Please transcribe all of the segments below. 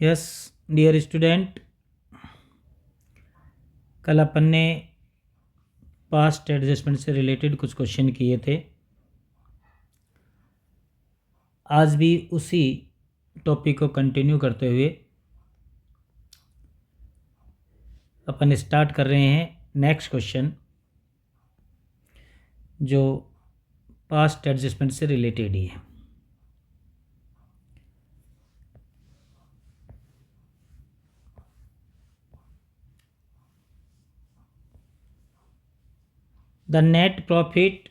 Yes dear student, कल अपन ने past adjustment से रिलेटेड कुछ क्वेश्चन किए थे। आज भी उसी टॉपिक को कंटिन्यू करते हुए अपन स्टार्ट कर रहे हैं नेक्स्ट क्वेश्चन, जो पास्ट एडजस्टमेंट से रिलेटेड ही है। The net profit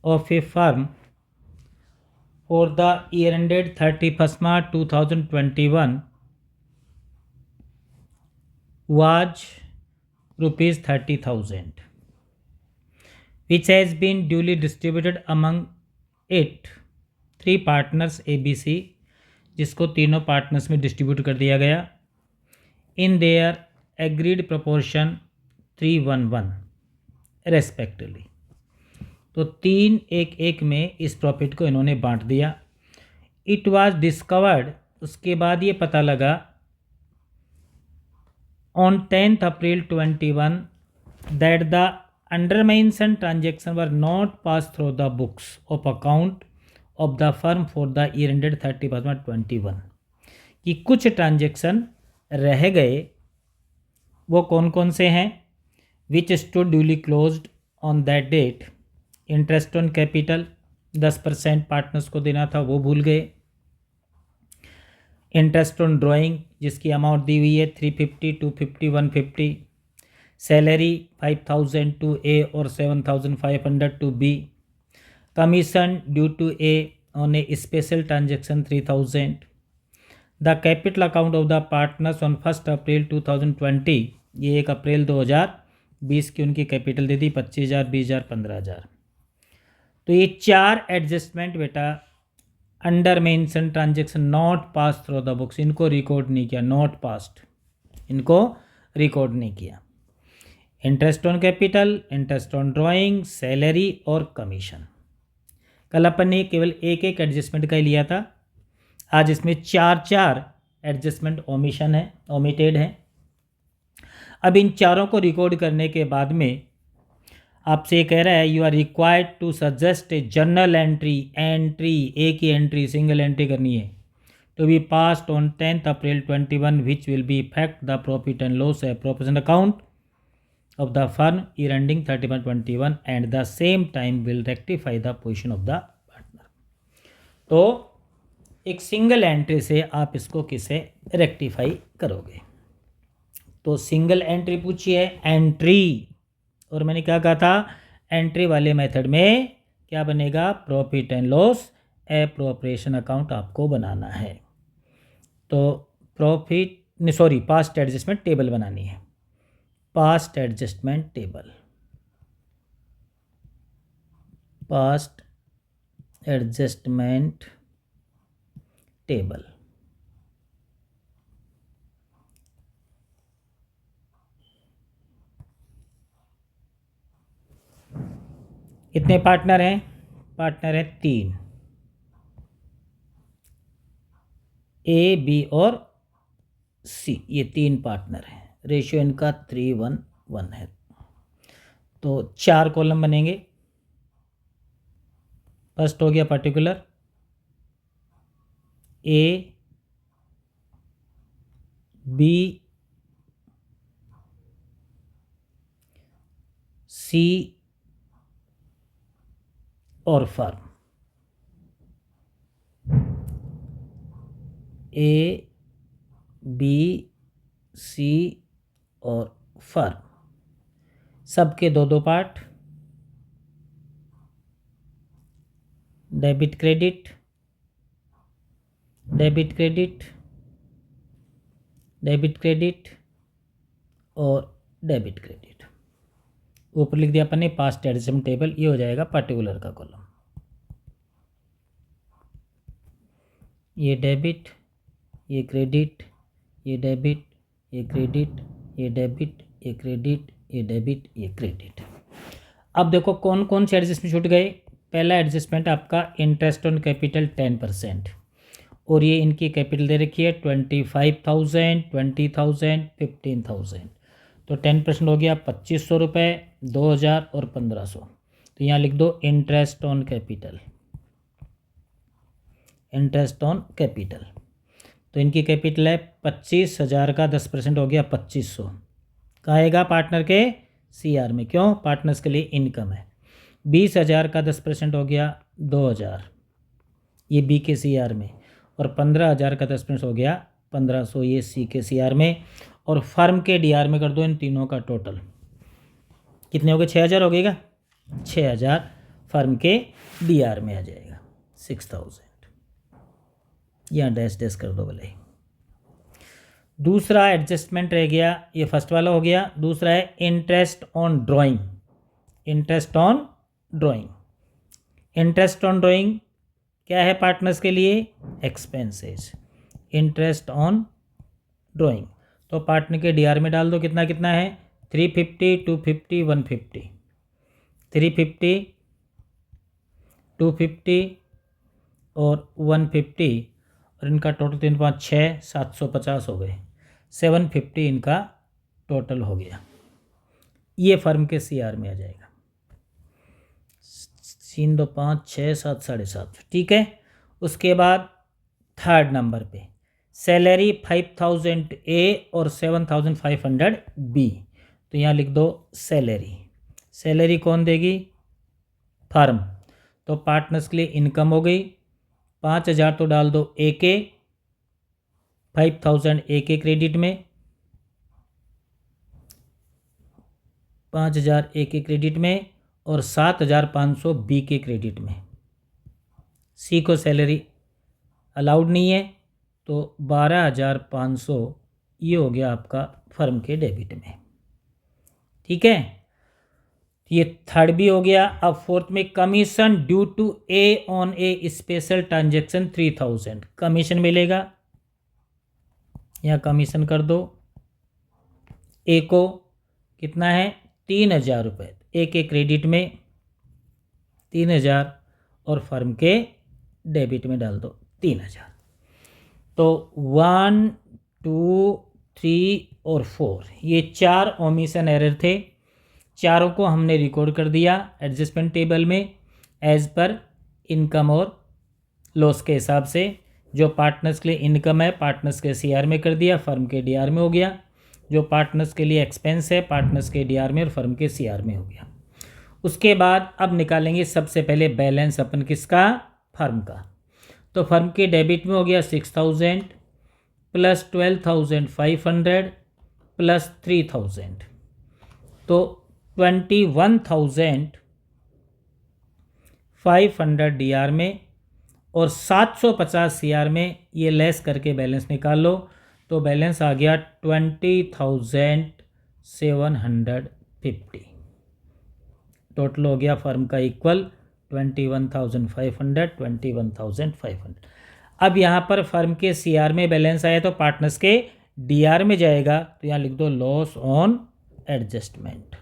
of a firm for the year ended 31st March 2021 was rupees 30,000, which has been duly distributed among it three partners ABC, जिसको तीनों पार्टनर्स में distribute कर दिया गया in their agreed proportion 3-1-1 respectively. तो 3-1-1 में इस profit को इन्होंने बांट दिया। इट वाज डिस्कवर्ड, उसके बाद ये पता लगा on 10th April 21 that the under mentioned transaction were not pass through the books of account of the firm for the year ended 31 March 21, कि कुछ ट्रांजेक्शन रह गए। वो कौन कौन से हैं? Which stood duly closed on that date. Interest on capital 10% partners को देना था, वो भूल गए। इंटरेस्ट ऑन ड्राइंग जिसकी अमाउंट दी हुई है 350, 250, 150। सैलरी 5,000 टू ए और 7,500 to B. Commission due to A on a special transaction 3,000। The capital account of the partners on 1 April 2020, ये 1 अप्रैल 2020 की उनकी कैपिटल दे दी 25,000, 20,000, 15,000। तो ये 4 एडजस्टमेंट बेटा under mention transaction not pass through the books, इनको record नहीं किया, नॉट पास्ड, इनको रिकॉर्ड नहीं किया। Interest on capital, interest on drawing, salary और कमीशन। कल अपन ने केवल एक एडजस्टमेंट का ही लिया था, आज इसमें 4 एडजस्टमेंट ओमिशन है, ओमिटेड है। अब इन चारों को रिकॉर्ड करने के बाद में आपसे ये कह रहा है you are required to suggest a journal entry, एक ही एंट्री सिंगल एंट्री करनी है, to be passed on 10th April 21 which will be effect the profit and loss proportion account of the firm year ending 31 21 and the same time will rectify the position of the partner. तो एक single entry से आप इसको किसे rectify करोगे? तो single entry पूछी है, एंट्री, और मैंने क्या कहा था, एंट्री वाले मेथड में क्या बनेगा, profit and loss appropriation account आपको बनाना है। तो पास्ट एडजस्टमेंट टेबल बनानी है, past adjustment table, past adjustment table. कितने पार्टनर हैं? पार्टनर है 3, ए, बी और सी, ये 3 पार्टनर हैं। रेशियो इनका 3-1-1 है। तो 4 कॉलम बनेंगे। फर्स्ट हो गया पर्टिकुलर, ए, बी, सी और फर्म। ए, बी, सी और फर्म, सबके 2-2 part. Debit credit, debit credit, debit credit और डेबिट क्रेडिट। ऊपर लिख दिया अपन ने पास्ट एडजस्टमेंट टेबल, ये हो जाएगा पर्टिकुलर का कॉलम। ये डेबिट, ये क्रेडिट, ये डेबिट, ये क्रेडिट, ये डेबिट, ये क्रेडिट, ये डेबिट, ये क्रेडिट। अब देखो कौन कौन से एडजस्टमेंट छूट गए। पहला एडजस्टमेंट आपका इंटरेस्ट ऑन कैपिटल 10%, और ये इनकी कैपिटल दे रखी है 25,000, 20,000, 15,000। तो 10% हो गया 2,500 रुपये, 2,000 और 1,500। तो यहाँ लिख दो interest on capital, interest on capital. तो इनकी कैपिटल है 25,000 का 10% हो गया 2,500। कहाँ आएगा? पार्टनर के CR में। क्यों? पार्टनर्स के लिए इनकम है। 20,000 का 10% हो गया 2,000, ये B के CR में। और 15,000 का 10% हो गया 1,500, ये C के CR में। और फर्म के DR में कर दो इन तीनों का टोटल। कितने हो गए? 6,000 हो गएगा। 6,000 फर्म के DR में आ जाएगा। 6,000 यहाँ डैश डैश कर दो भले। दूसरा एडजस्टमेंट रह गया, ये फर्स्ट वाला हो गया। दूसरा है interest on drawing. Interest on drawing, interest on drawing क्या है पार्टनर्स के लिए? एक्सपेंसेस। इंटरेस्ट ऑन ड्राइंग तो पार्टनर के DR में डाल दो। कितना कितना है? 350, 250, 150। 350, 250 और 150, और इनका टोटल 3 5 6 750 हो गए। 750 इनका टोटल हो गया। ये फर्म के CR में आ जाएगा। 3 2 5 6 7 750, ठीक है। उसके बाद थर्ड नंबर पे सैलरी 5,000 A और 7,500 B। तो यहाँ लिख दो सैलरी। सैलरी कौन देगी? फर्म। तो पार्टनर्स के लिए इनकम हो गई 5,000, तो डाल दो A के, 5,000 A के क्रेडिट में, 5,000 A के क्रेडिट में और 7,500 B के क्रेडिट में। C को सैलरी अलाउड नहीं है, तो 12,500 ये हो गया आपका फर्म के डेबिट में, ठीक है। ये थर्ड भी हो गया। अब फोर्थ में commission due to A on a special transaction 3,000, commission मिलेगा। यहाँ कमीशन कर दो। A को कितना है? 3,000 रुपये। A के क्रेडिट में 3,000 और फर्म के डेबिट में डाल दो 3,000। तो 1 2 3 और 4 ये 4 ओमिशन एरर थे। चारों को हमने रिकॉर्ड कर दिया एडजस्टमेंट टेबल में एज पर इनकम और लॉस के हिसाब से। जो पार्टनर्स के लिए इनकम है पार्टनर्स के CR में कर दिया, फर्म के DR में हो गया। जो पार्टनर्स के लिए एक्सपेंस है पार्टनर्स के DR में और फर्म के CR में हो गया। उसके बाद अब निकालेंगे सबसे पहले बैलेंस अपन किसका? फर्म का। तो फर्म के डेबिट में हो गया 6,000 प्लस 12,500 प्लस 3,000, तो 21,500 DR में और 750 CR में ये लेस करके बैलेंस निकाल लो। तो बैलेंस आ गया 20,750। टोटल हो गया फर्म का इक्वल 21,500, 21,500। अब यहाँ पर फर्म के CR में बैलेंस आया तो पार्टनर्स के DR में जाएगा। तो यहाँ लिख दो लॉस ऑन एडजस्टमेंट।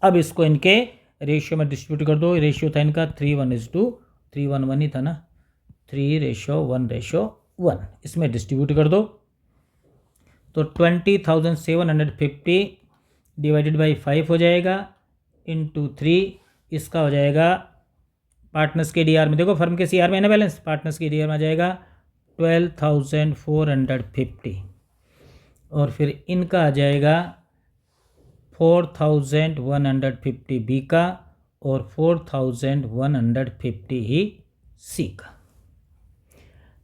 अब इसको इनके रेशियो में डिस्ट्रीब्यूट कर दो। रेशियो था इनका 3:1 ही था ना, 3:1:1। इसमें डिस्ट्रीब्यूट कर दो। तो 20,750 डिवाइडेड बाई 5 हो जाएगा इंटू 3। इसका हो जाएगा पार्टनर्स के DR में, देखो फर्म के CR में है ना बैलेंस, पार्टनर्स के DR में आ जाएगा 12,450 और फिर इनका आ जाएगा 4,150 B का और 4,150 ही C का।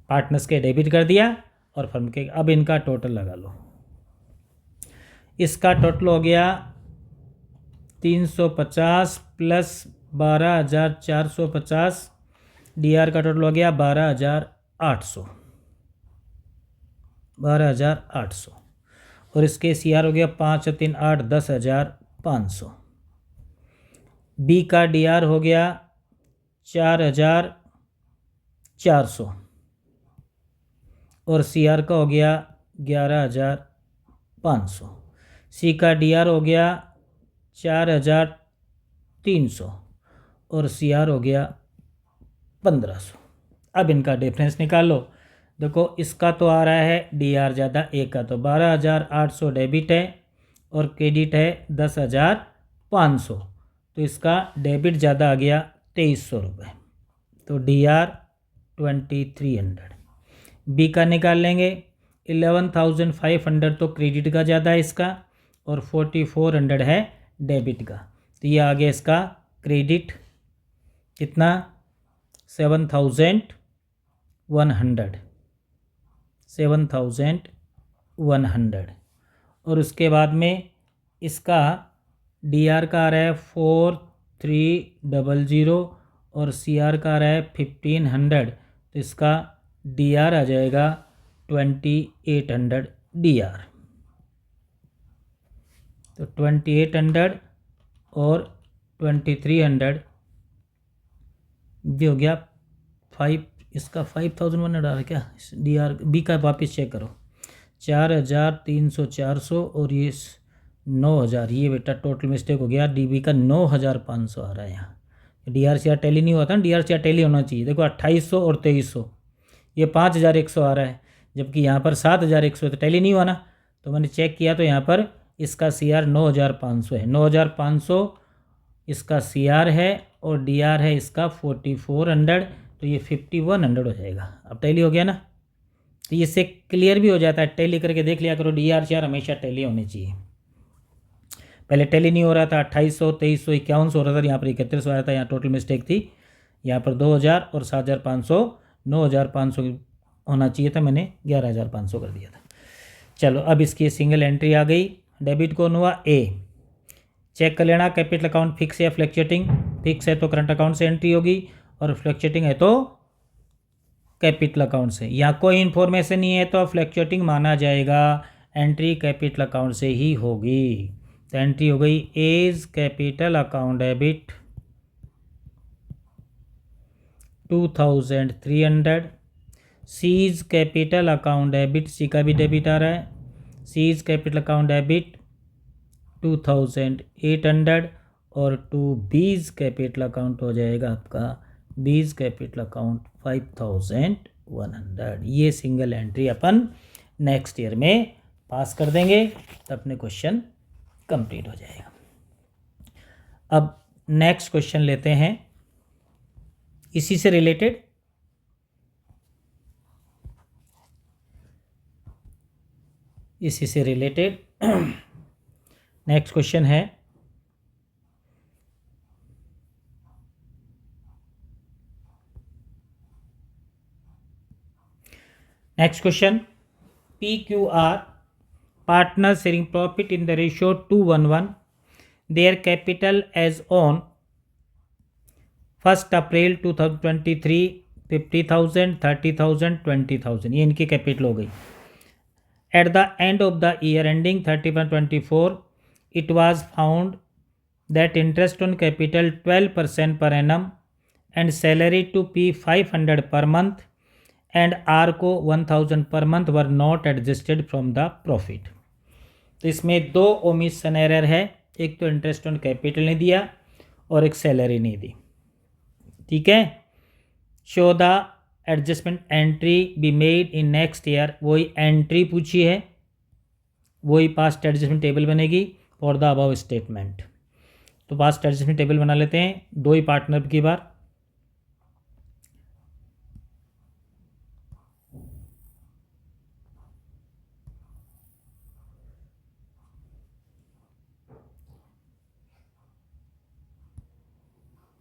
पार्टनर्स के डेबिट कर दिया और फर्म के। अब इनका टोटल लगा लो। इसका टोटल हो गया 350 प्लस 12,450। DR का टोटल हो गया 12,800 और इसके CR हो गया 5 3 8 10,500। B का DR हो गया 4,400 और CR का हो गया 11,500। C का DR हो गया 4,300 और CR हो गया 1,500। अब इनका डिफरेंस निकाल लो। देखो इसका तो आ रहा है DR ज़्यादा, ए का तो 12,800 डेबिट है और क्रेडिट है 10,500, तो इसका डेबिट ज़्यादा आ गया 2300 रुपये, तो DR 2300। बी का निकाल लेंगे, 11,500 तो क्रेडिट का ज़्यादा है इसका और 4,400 है डेबिट का, तो ये आ गया इसका क्रेडिट कितना 7,100 और उसके बाद में इसका DR का आ रहा है 4,300 और CR का आ रहा है 1,500, तो इसका DR आ जाएगा 2,800 DR। तो 2,800 और 2,300 भी हो गया 5, इसका 5,100 आ रहा है क्या DR। बी का वापस चेक करो, 4,300 400 और ये 9,000, ये बेटा टोटल मिस्टेक हो गया, DB का 9,500 आ रहा है यहाँ। DRCR टैली नहीं होता ना, DRCR टैली होना चाहिए। देखो 2,800 और 2,300, ये 5,100 आ रहा है, जबकि यहाँ पर 7,100 तो टैली नहीं हुआ ना। तो मैंने चेक किया तो यहाँ पर इसका CR 9,500 है, 9,500 इसका CR है और DR है इसका 4,400, तो ये 5,100 हो जाएगा। अब टैली हो गया ना, तो इससे क्लियर भी हो जाता है, टैली करके देख लिया करो, DRCR हमेशा टैली होनी चाहिए। पहले टैली नहीं हो रहा था, 2,800 2,300 51 हो रहा था, यहाँ पर 31 आ रहा था, यहाँ टोटल मिस्टेक थी। यहाँ पर 2,000 और 7,500 9,500 होना चाहिए था, मैंने 11,500 कर दिया था। चलो अब इसकी सिंगल एंट्री आ गई। डेबिट कौन हुआ ए, चेक कर लेना कैपिटल अकाउंट फिक्स या फ्लक्चुएटिंग। फिक्स है तो करंट अकाउंट से एंट्री होगी और फ्लक्चुएटिंग है तो कैपिटल अकाउंट से। यहाँ कोई इन्फॉर्मेशन नहीं है तो फ्लक्चुएटिंग माना जाएगा, एंट्री कैपिटल अकाउंट से ही होगी। तो एंट्री हो गई A's capital account debit 2,300, C's capital account debit, C का भी डेबिट आ रहा है, सीज कैपिटल अकाउंट डेबिट 2,800 और टू बीज कैपिटल अकाउंट हो जाएगा आपका बीज कैपिटल अकाउंट 5,100। ये सिंगल एंट्री अपन नेक्स्ट ईयर में पास कर देंगे तो अपने क्वेश्चन कंप्लीट हो जाएगा। अब नेक्स्ट क्वेश्चन लेते हैं इसी से रिलेटेड। नेक्स्ट क्वेश्चन है PQR partners sharing profit in the ratio 2:1. Their capital as on 1st April 2023 50,000 30,000 20,000, ये इनकी कैपिटल हो गई। At the end of the year ending 31/24, it was found that interest on capital 12% per annum and salary to P500 per month and R को 1,000 per month were not adjusted from the profit। तो इसमें दो omission error है, एक तो interest on capital नहीं दिया और एक सैलरी नहीं दी। ठीक है, show the adjustment entry be made in next year, वही एंट्री पूछी है, वही पास्ट एडजस्टमेंट टेबल बनेगी फॉर द अबव स्टेटमेंट। तो पास्ट एडजस्टमेंट टेबल बना लेते हैं, दो ही पार्टनर की बार।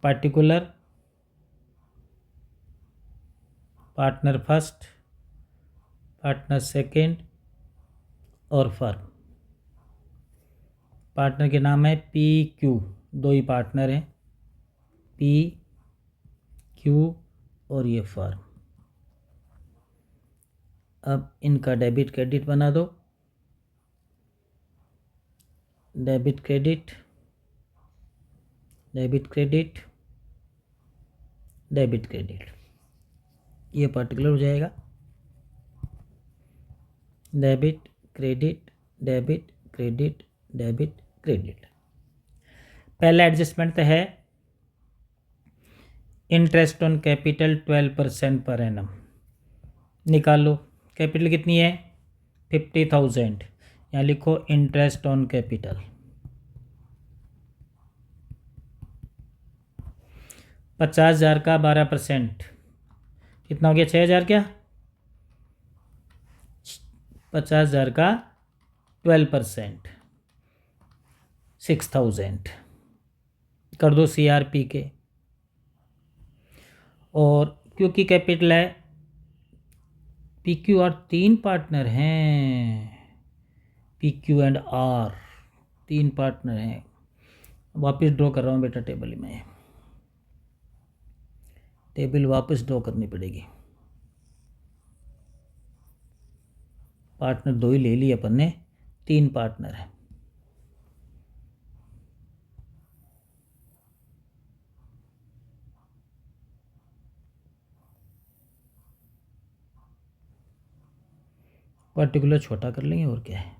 Particular, partner first, partner second और फर्म। पार्टनर के नाम है PQ, दो ही पार्टनर हैं PQ और ये फर्म। अब इनका डेबिट क्रेडिट बना दो, debit credit debit credit debit credit, ये पर्टिकुलर हो जाएगा debit credit debit credit debit credit. पहला एडजस्टमेंट है interest on capital 12% per annum. निकाल लो, कैपिटल कितनी है 50,000, यहाँ लिखो इंटरेस्ट ऑन कैपिटल 50,000 का 12% कितना हो गया 6,000, क्या 50,000 का 12% 6,000 कर दो CRP के। और क्योंकि कैपिटल है, PQ और 3 पार्टनर हैं, PQ एंड R 3 पार्टनर हैं। वापस ड्रॉ कर रहा हूँ बेटा टेबल में, टेबल वापस ड्रॉ करनी पड़ेगी। पार्टनर 2 ही ले लिए अपन ने, 3 पार्टनर है। पर्टिकुलर छोटा कर लेंगे और क्या है,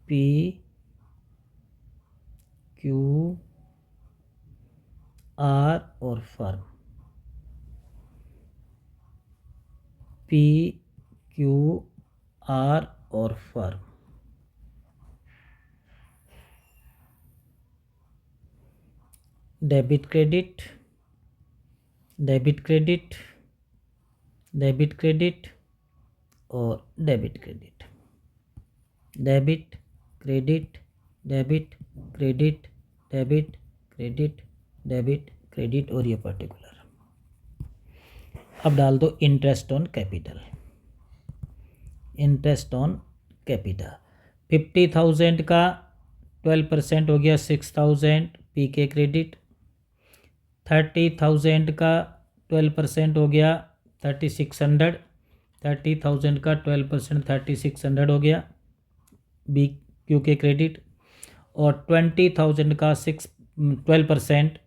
PQ R और फर्म, PQ R और firm. Debit credit, debit credit, debit credit और debit credit, debit credit, debit credit, debit credit, debit credit और ये पर्टिकुलर। अब डाल दो interest on capital, interest on capital 50,000 का 12% हो गया 6,000 PK क्रेडिट, 30,000 का 12% हो गया 3,600, 30,000 का 12% 3,600 हो गया BQ के क्रेडिट, और 20,000 का 12%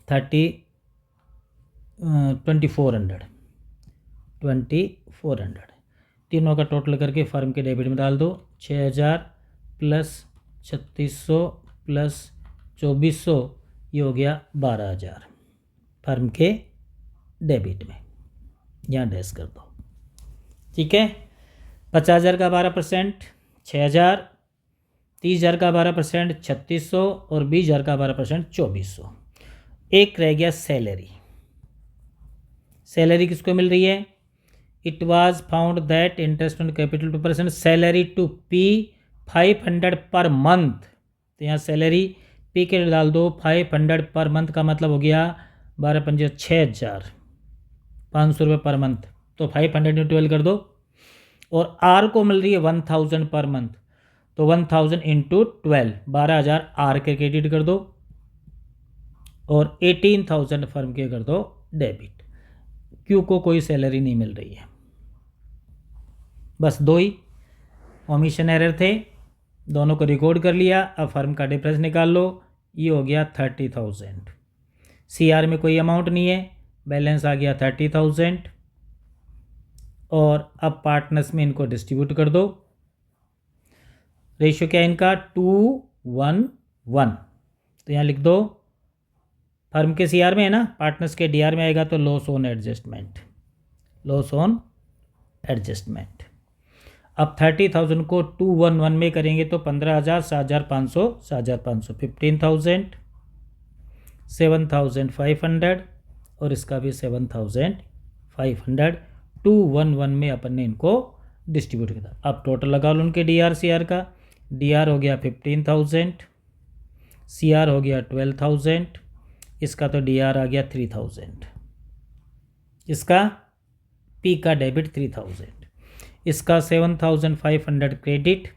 2,400, 2,400 तीनों का टोटल करके फर्म के डेबिट में डाल दो। 6,000 प्लस 3,600 प्लस 2,400 ये हो गया 12,000 फर्म के डेबिट में, यहाँ डैश कर दो। ठीक है, 50,000 का 12% 6,000, 30,000 का 12% 3,600 और 20,000 का 12% 2,400। एक रह गया सैलरी। सैलरी किसको मिल रही है, it was found that interest on capital 2% salary to P 500 per month. तो यहाँ सैलरी P के डाल दो, 500 पर मंथ का मतलब हो गया 12 × 6,000 500 रुपये पर मंथ, तो 500 × 12 कर दो। और R को मिल रही है 1,000 पर मंथ, तो 1,000 × 12 12,000 R के क्रेडिट कर दो और 18,000 फर्म के कर दो डेबिट। Q को कोई सैलरी नहीं मिल रही है, बस 2 ही ओमिशन एरर थे, दोनों को रिकॉर्ड कर लिया। अब फर्म का डिफरेंस निकाल लो, ये हो गया 30,000। CR में कोई अमाउंट नहीं है, बैलेंस आ गया 30,000। और अब पार्टनर्स में इनको डिस्ट्रीब्यूट कर दो। रेशियो क्या है इनका 2:1:1, तो यहाँ लिख दो। फर्म के CR में है ना, पार्टनर्स के DR में आएगा तो loss on adjustment, loss on adjustment. अब 30,000 को 2:1:1 में करेंगे तो 15,000 7,500 7,500 15,000 7,500 और इसका भी 7,500 2:1:1 में अपन ने इनको डिस्ट्रीब्यूट किया। अब टोटल लगा लो उनके DR CR का। DR हो गया 15,000, CR हो गया 12,000, इसका तो DR आ गया 3,000, इसका P का डेबिट 3,000, इसका 7,500 क्रेडिट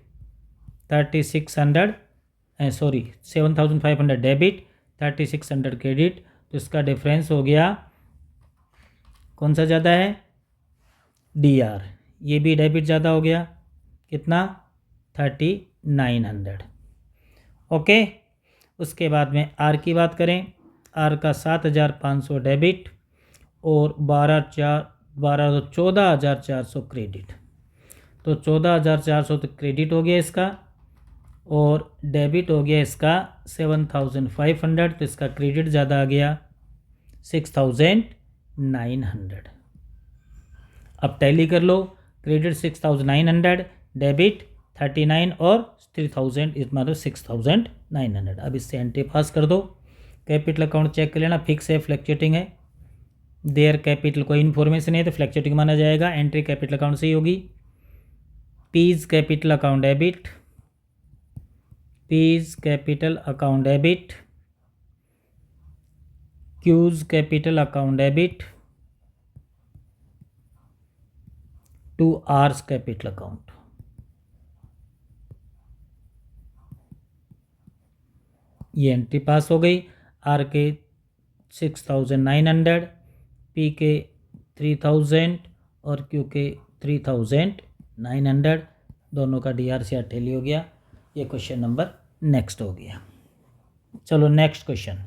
7,500 डेबिट 3,600 क्रेडिट, तो इसका डिफरेंस हो गया कौन सा ज़्यादा है DR, ये भी डेबिट ज़्यादा हो गया कितना 3,900। ओके, उसके बाद में R की बात करें, R का 7,500 डेबिट और 14,400 क्रेडिट, तो 14,400 तो क्रेडिट हो गया इसका और डेबिट हो गया इसका 7,500, तो इसका क्रेडिट ज़्यादा आ गया 6,900। अब टैली कर लो, क्रेडिट 6,900, डेबिट 39 और 3,000, इस मतलब 6,900। अब इससे एंट्री पास कर दो। कैपिटल अकाउंट चेक कर लेना, फिक्स है फ्लैक्चुएटिंग है, देयर कैपिटल कोई इन्फॉर्मेशन है तो फ्लैक्चुएटिंग माना जाएगा। एंट्री कैपिटल अकाउंट से ही होगी। P's capital account debit, P's capital account debit, Q's capital account debit to R's capital account. ये एंट्री पास हो गई। आर के 6,900, पी के 3,000 और क्यू के 3,900, दोनों का डीआर से अटेली हो गया। ये क्वेश्चन नंबर नेक्स्ट हो गया। चलो next question.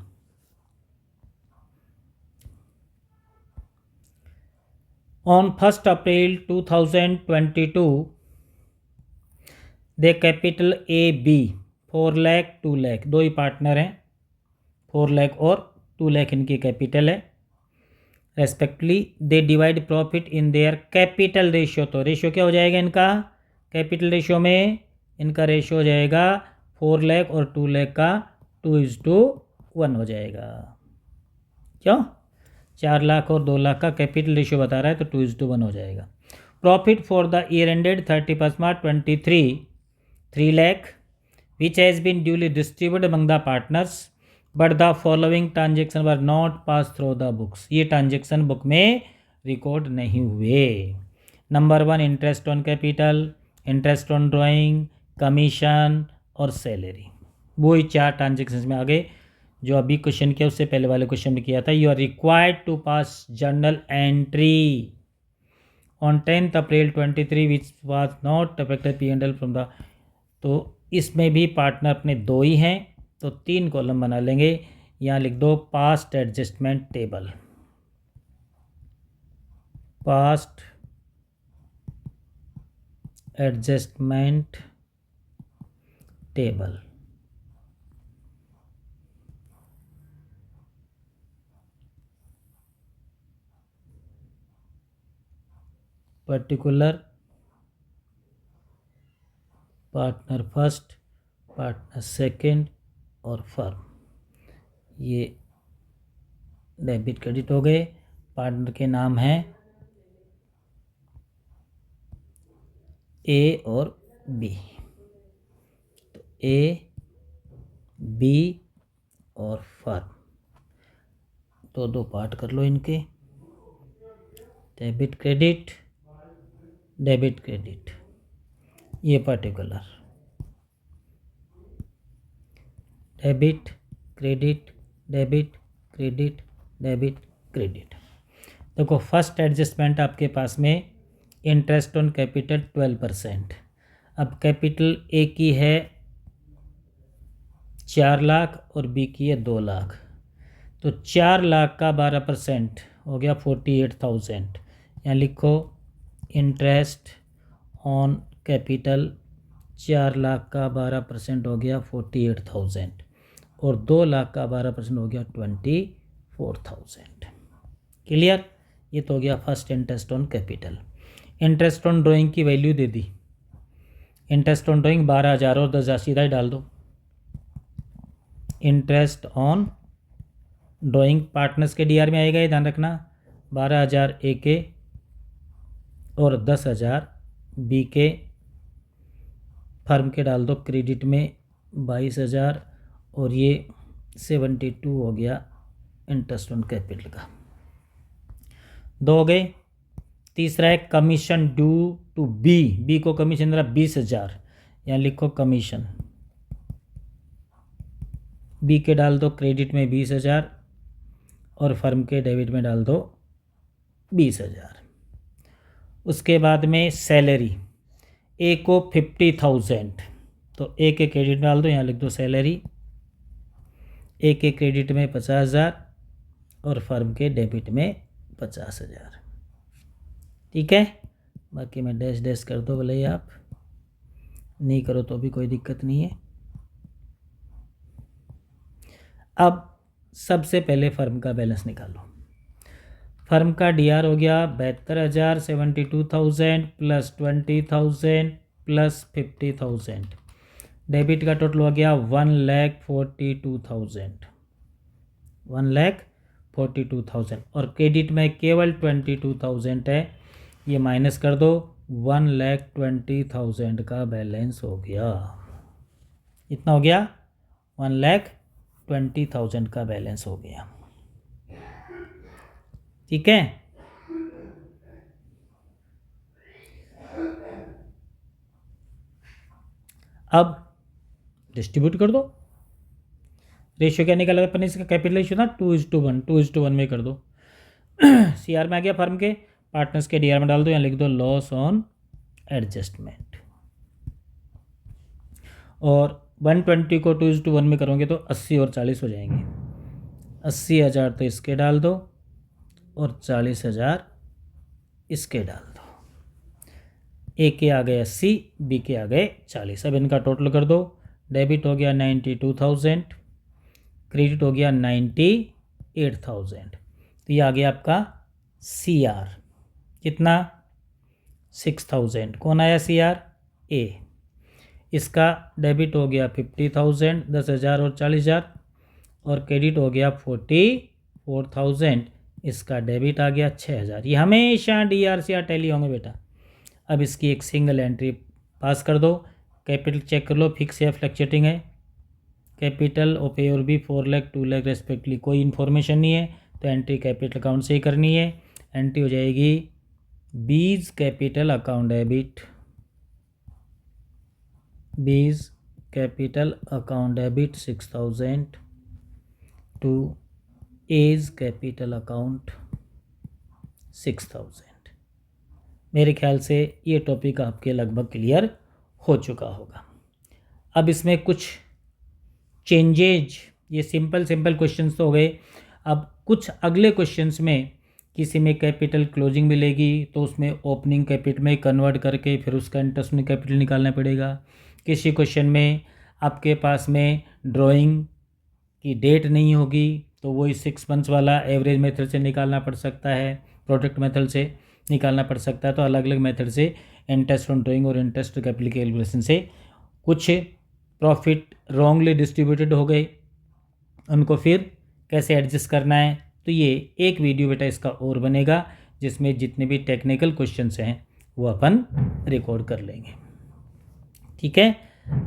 On 1 April 2022 their capital A B 4 lakh 2 lakh, दो ही पार्टनर हैं, 4 लाख और 2 लाख इनकी कैपिटल है respectively. They divide profit in their capital ratio, तो रेशियो क्या हो जाएगा इनका, कैपिटल रेशियो में इनका रेशियो हो जाएगा 4 लाख और 2 लाख का 2:1 हो जाएगा। क्यों, 4 लाख और 2 लाख का कैपिटल रेशियो बता रहा है तो 2:1 हो जाएगा। Profit for the year ended 31 March 23, 3 lakh which has been duly distributed among the partners but the following transaction were not passed through the books। ये ट्रांजेक्शन बुक में रिकॉर्ड नहीं हुए। Number 1 interest on capital, interest on drawing, commission और salary. वो ही 4 transaction में आ गए जो अभी क्वेश्चन किया, उससे पहले वाले क्वेश्चन में किया था। You are required to pass journal entry on 10 April 23 which was not affected P&L from the, तो इसमें भी पार्टनर अपने 2 ही हैं तो 3 कॉलम बना लेंगे। यहाँ लिख दो past adjustment table, past adjustment table. Particular, partner first, partner second और फर्म, ये डेबिट क्रेडिट हो गए। पार्टनर के नाम हैं ए और बी, तो ए बी और फर्म, दो पार्ट कर लो इनके, डेबिट क्रेडिट, डेबिट क्रेडिट, ये particular, debit credit, debit credit, debit credit. देखो फर्स्ट एडजस्टमेंट आपके पास में इंटरेस्ट ऑन कैपिटल 12%। अब कैपिटल ए की है 4 लाख और बी की है 2 लाख, तो 4 लाख का 12% हो गया 48,000। यहाँ लिखो इंटरेस्ट ऑन कैपिटल 4 लाख का 12% हो गया 48,000 और 2 लाख का 12% हो गया 24,000। क्लियर, ये तो हो गया first interest on capital. Interest on drawing की वैल्यू दे दी, इंटरेस्ट ऑन ड्राइंग 12,000 और 10,000 सीधा ही डाल दो। इंटरेस्ट ऑन ड्राइंग पार्टनर्स के डीआर में आएगा, ये ध्यान रखना, 12,000 ए के और 10,000 बी के। फर्म के डाल दो क्रेडिट में 22,000 और ये 72 हो गया इंटरेस्ट ऑन कैपिटल का। 2 हो गए। तीसरा है commission due to B, B को कमीशन दे रहा 20,000, यहाँ लिखो कमीशन, बी के डाल दो क्रेडिट में 20,000 और फर्म के डेबिट में डाल दो 20,000। उसके बाद में सैलरी, ए को 50,000 तो ए के क्रेडिट में डाल दो, यहाँ लिख दो सैलरी, ए के क्रेडिट में 50,000 और फर्म के डेबिट में 50,000। ठीक है, बाकी मैं डैश डैश कर दो भले ही, आप नहीं करो तो भी कोई दिक्कत नहीं है। अब सबसे पहले फर्म का बैलेंस निकालो। फर्म का डीआर हो गया 72,000, 72,000 प्लस 20,000 प्लस 50,000। डेबिट का टोटल हो गया 1,42,000, 1,42,000। और क्रेडिट में केवल 22,000 है, ये माइनस कर दो, 1,20,000 का बैलेंस हो गया। इतना हो गया, 1,20,000 का बैलेंस हो गया। ठीक है, अब डिस्ट्रीब्यूट कर दो। रेशियो क्या निकाला अपन ने इसका? कैपिटल रेशियो था 2:1, 2:1 में कर दो। सीआर में आ गया फर्म के, पार्टनर्स के डीआर में डाल दो, यहाँ लिख दो लॉस ऑन एडजस्टमेंट। और 120 को 2:1 में करोगे तो 80 और 40 हो जाएंगे। 80,000 तो इसके डाल दो और 40,000 इसके डाल दो। ए के आ गए 80, बी के आ गए 40। अब इनका टोटल कर दो। डेबिट हो गया 92,000, क्रेडिट हो गया 98,000। तो ये आ गया आपका सी आर। कितना? 6,000। कौन आया सी आर? ए। इसका डेबिट हो गया 50,000, 10,000 और 40,000, और क्रेडिट हो गया 44,000। इसका डेबिट आ गया 6,000। ये हमेशा डीआरसीआर टैली होंगे बेटा। अब इसकी एक सिंगल एंट्री पास कर दो। कैपिटल चेक कर लो, फिक्स या फ्लक्चुएटिंग है। कैपिटल ऑफ ए और बी 4 लाख 2 लाख रेस्पेक्टली कोई इन्फॉर्मेशन नहीं है, तो एंट्री कैपिटल अकाउंट से ही करनी है। एंट्री हो जाएगी B's capital account debit, B's capital account debit 6,000 to A's capital account 6,000। मेरे ख्याल से ये टॉपिक आपके लगभग क्लियर हो चुका होगा। अब इसमें कुछ चेंजेज, ये सिंपल क्वेश्चंस तो हो गए। अब कुछ अगले क्वेश्चंस में किसी में कैपिटल क्लोजिंग मिलेगी तो उसमें ओपनिंग कैपिटल में कन्वर्ट करके फिर उसका इंटरेस्ट में कैपिटल निकालना पड़ेगा। किसी क्वेश्चन में आपके पास में ड्राइंग की डेट नहीं होगी तो वही 6 मंथ्स वाला एवरेज मेथड से निकालना पड़ सकता है, प्रोडक्ट मेथड से निकालना पड़ सकता है। तो अलग अलग मेथड से इंटरेस्ट ऑन ड्राइंग और इंटरेस्ट कैपिटल कैलकुलेशन से कुछ प्रॉफिट रॉन्गली डिस्ट्रीब्यूटेड हो गए, उनको फिर कैसे एडजस्ट करना है। तो ये एक वीडियो बेटा इसका और बनेगा जिसमें जितने भी टेक्निकल क्वेश्चंस हैं वो अपन रिकॉर्ड कर लेंगे। ठीक है,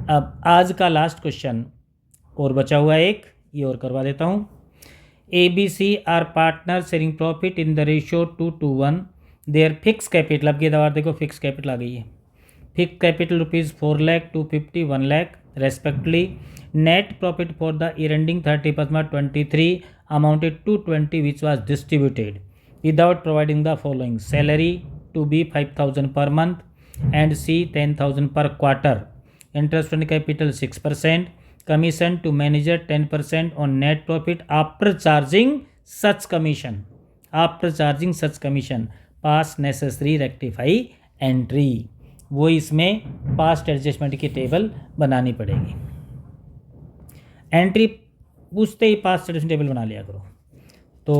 अब आज का लास्ट क्वेश्चन और बचा हुआ एक, ये और करवा देता हूँ। ABC are partner sharing profit in the ratio 2:1। Their fix capital, अब ये दवा देखो फिक्स कैपिटल आ गई है। Fix capital ₹4 lakh 250 1 lakh respectively. Net profit for the year ending 31 March 23 amounted to 20 which was distributed without providing the following: salary to be 5,000 per month and C 10,000 per quarter, interest on capital 6%, commission to manager 10% on net profit after charging such commission, pass necessary rectify entry। वो इसमें past adjustment की table बनानी पड़ेगी। Entry पूछते ही past adjustment table बना लिया करो। तो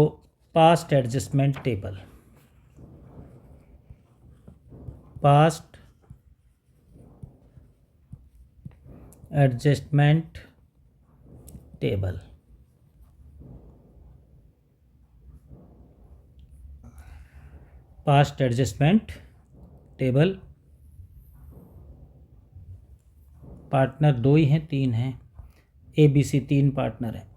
past adjustment table, past adjustment table, past adjustment table. Partner 2 ही हैं, 3 हैं। ABC 3 पार्टनर है।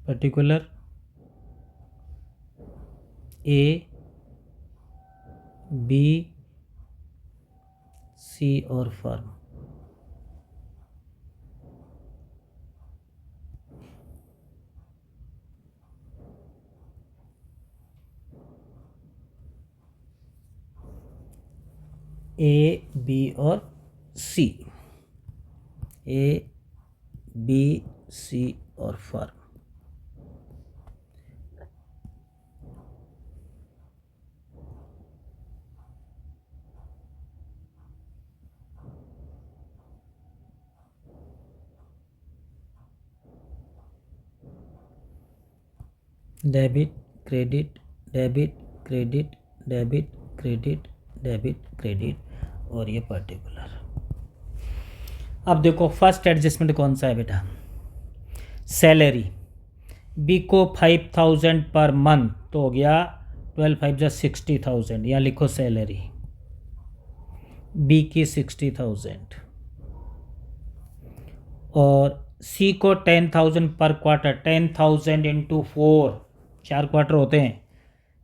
पर्टिकुलर A, B, C और फर्म। A, B और C, A, B, C और firm. Debit credit debit credit debit credit debit credit और ये particular. अब देखो फर्स्ट एडजस्टमेंट कौन सा है बेटा, सैलरी। बी को 5000 पर मंथ तो हो गया 12 5 जा 60,000, यहाँ लिखो सैलरी बी की 60,000। और सी को 10,000 पर क्वार्टर, 10,000 इंटू 4, 4 क्वार्टर होते हैं,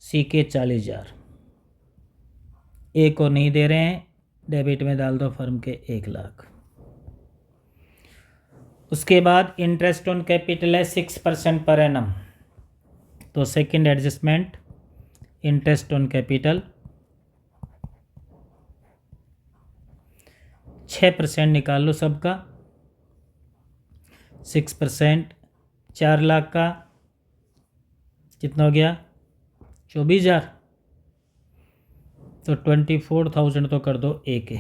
सी के 40,000। ए को नहीं दे रहे हैं, डेबिट में डाल दो फर्म के 1,00,000। उसके बाद इंटरेस्ट ऑन कैपिटल है 6% पर एनम, तो second adjustment interest on capital 6% निकाल लो सबका, 6%, 4,00,000 का कितना हो गया 24,000, तो 24,000 तो कर दो ए के।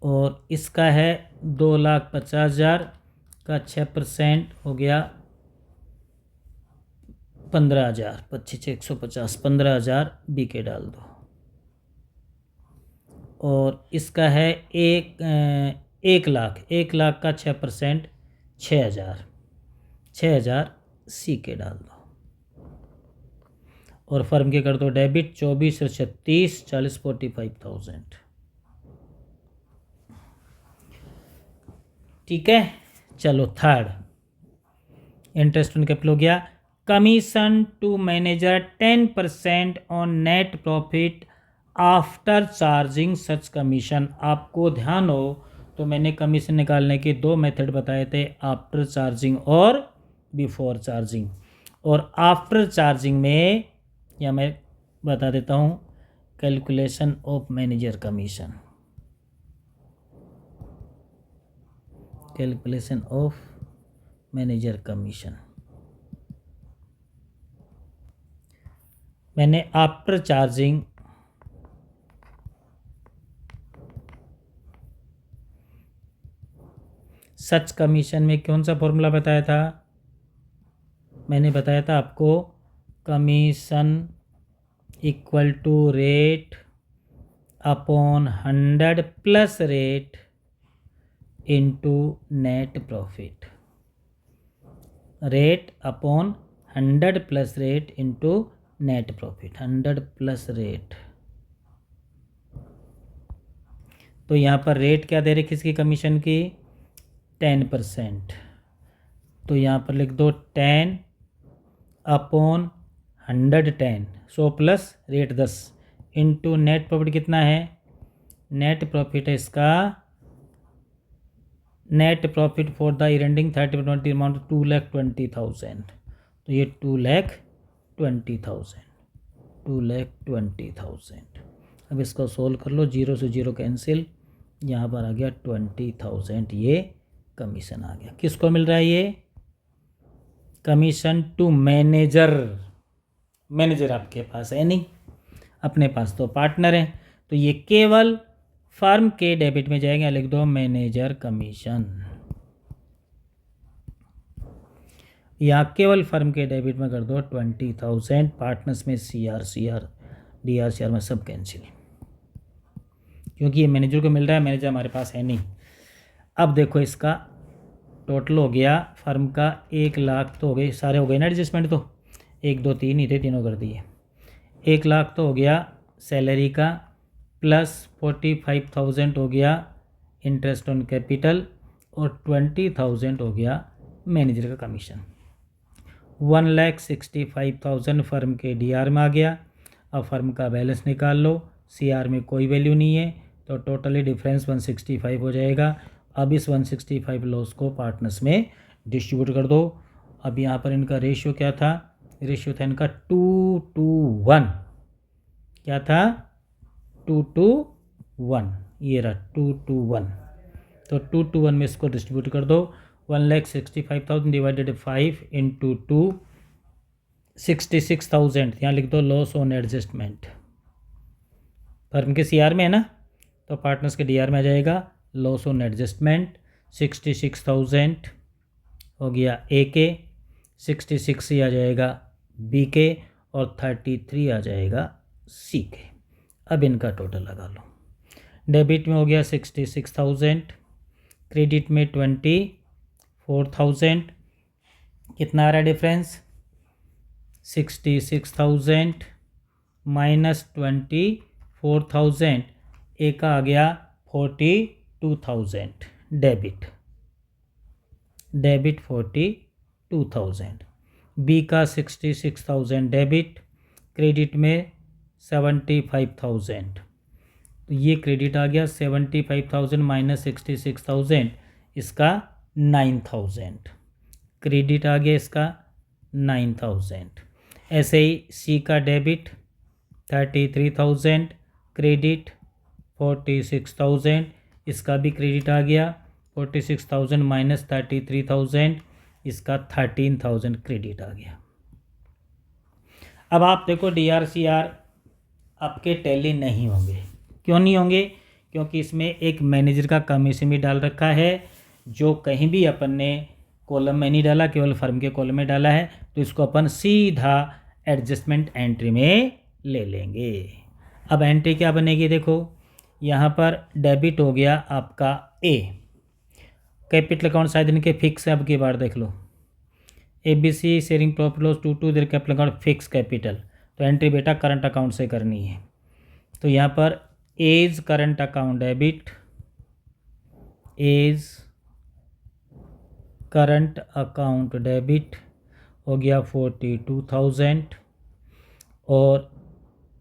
और इसका है 2,50,000 का 6% हो गया 15,000, 25 150, 15,000 बी के डाल दो। और इसका है 1,00,000, 1,00,000 का 6% 6,000, 6,000 सी के डाल दो। और फर्म के कर दो डेबिट 24 और 36, 40 45,000। ठीक है, चलो थर्ड इंटरेस्ट ऑन कैपिटल हो गया। Commission to manager 10% on net profit after charging such commission. आपको ध्यान हो तो मैंने कमीशन निकालने के 2 मेथड बताए थे, आफ्टर चार्जिंग और बिफोर चार्जिंग। और आफ्टर चार्जिंग में या मैं बता देता हूँ, calculation of manager commission, calculation of manager commission मैंने आफ्टर चार्जिंग सच कमीशन में कौन सा फॉर्मूला बताया था, मैंने बताया था आपको commission equal to rate upon 100 plus rate into net profit, rate upon 100 plus rate into net profit, 100 plus rate. तो यहाँ पर रेट क्या दे रही किसकी कमीशन की 10%, तो यहाँ पर लिख दो 10 upon 110, 100 plus rate 10 into net profit कितना है, नेट प्रॉफिट है इसका, net profit for the year ending 30% amount 2,20,000, तो ये 2,20,000, 2,20,000। अब इसको सोल्व कर लो, 0 से 0 कैंसिल, यहाँ पर आ गया 20,000, ये कमीशन आ गया। किसको मिल रहा है ये कमीशन टू मैनेजर, मैनेजर आपके पास है नहीं, अपने पास तो पार्टनर है, तो ये केवल फर्म के डेबिट में जाएगा, लिख दो मैनेजर कमीशन, या केवल फर्म के डेबिट में कर दो 20,000, पार्टनर्स में CR DR CR में सब कैंसिल, क्योंकि ये मैनेजर को मिल रहा है, मैनेजर हमारे पास है नहीं। अब देखो इसका टोटल हो गया फर्म का 1,00,000 तो हो गए, सारे हो गए ना एडजस्टमेंट, तो 1 2 3 ही थे, तीनों कर दिए। 1,00,000 तो हो गया सैलरी का, प्लस 45,000 हो गया इंटरेस्ट ऑन कैपिटल, और 20,000 हो गया मैनेजर का कमीशन। 1,65,000 फर्म के DR में आ गया। अब फर्म का बैलेंस निकाल लो, CR में कोई वैल्यू नहीं है, तो टोटली डिफरेंस 165 हो जाएगा। अब इस 165 लॉस को पार्टनर्स में डिस्ट्रीब्यूट कर दो। अब यहाँ पर इनका रेशियो क्या था, रेशियो था इनका 2:1, क्या था 2:1, ये रहा 2:1, तो 2:1 में इसको डिस्ट्रीब्यूट कर दो। 1,65,000 डिवाइडेड 5 इंटू 2, 66,000, यहाँ लिख दो लॉस ऑन एडजस्टमेंट, फर्म के CR में है ना, तो पार्टनर्स के DR में आ जाएगा लॉस ऑन एडजस्टमेंट। 66,000 हो गया A के, 66 ही आ जाएगा बी के और 33 आ जाएगा सी के। अब इनका टोटल लगा लो। डेबिट में हो गया 66,000, क्रेडिट में 24,000, कितना आ रहा है डिफरेंस? 66,000 माइनस 24,000, एक आ गया 42,000 डेबिट 42,000। बी का 66,000 डेबिट, क्रेडिट में 75,000, तो ये क्रेडिट आ गया 75,000 माइनस 66,000, इसका 9,000 क्रेडिट आ गया, इसका 9,000। ऐसे ही सी का डेबिट 33,000, क्रेडिट 46,000, इसका भी क्रेडिट आ गया 46,000 माइनस 33,000, इसका 13,000 क्रेडिट आ गया। अब आप देखो DRCR आपके टैली नहीं होंगे। क्यों नहीं होंगे? क्योंकि इसमें एक मैनेजर का कमीशन भी डाल रखा है, जो कहीं भी अपन ने कॉलम में नहीं डाला, केवल फर्म के कॉलम में डाला है, तो इसको अपन सीधा एडजस्टमेंट एंट्री में ले लेंगे। अब एंट्री क्या बनेगी? देखो यहाँ पर डेबिट हो गया आपका ए, कैपिटल अकाउंट शायद इनके फिक्स है, अब की बार देख लो, ABC sharing profit loss to their capital account fix capital, तो एंट्री बेटा करंट अकाउंट से करनी है। तो यहाँ पर A's current account debit, A's current account debit हो गया 42,000, और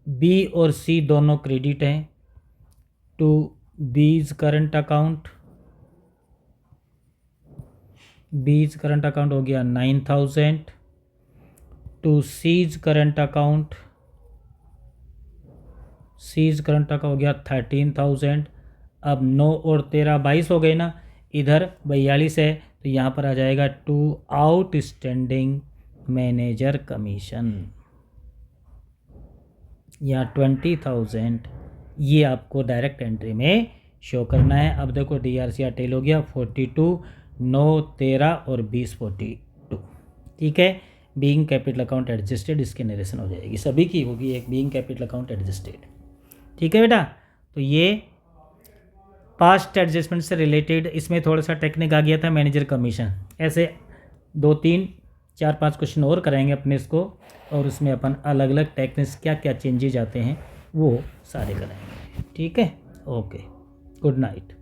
बी और सी दोनों क्रेडिट हैं to B's current account, B's current account हो गया 9,000, to C's current account, C's current account हो गया 13,000। अब 9 और 13 22 हो गए ना, इधर 42 है, तो यहाँ पर आ जाएगा टू आउटस्टैंडिंग मैनेजर कमीशन, या 20,000, ये आपको डायरेक्ट एंट्री में शो करना है। अब देखो DRCR टेल हो गया 42, 9, 13 और 20 42, ठीक है। बीइंग कैपिटल अकाउंट एडजस्टेड, इसकी नरेशन हो जाएगी, सभी की होगी एक बीइंग कैपिटल अकाउंट एडजस्टेड, ठीक है बेटा। तो ये पास्ट एडजस्टमेंट से रिलेटेड, इसमें थोड़ा सा टेक्निक आ गया था मैनेजर कमीशन। ऐसे 2, 3, 4, 5 क्वेश्चन और कराएंगे अपने इसको, और उसमें अपन अलग अलग टेक्निक्स क्या क्या चेंजेज आते हैं वो सारे कराएंगे, ठीक है। Okay, good night.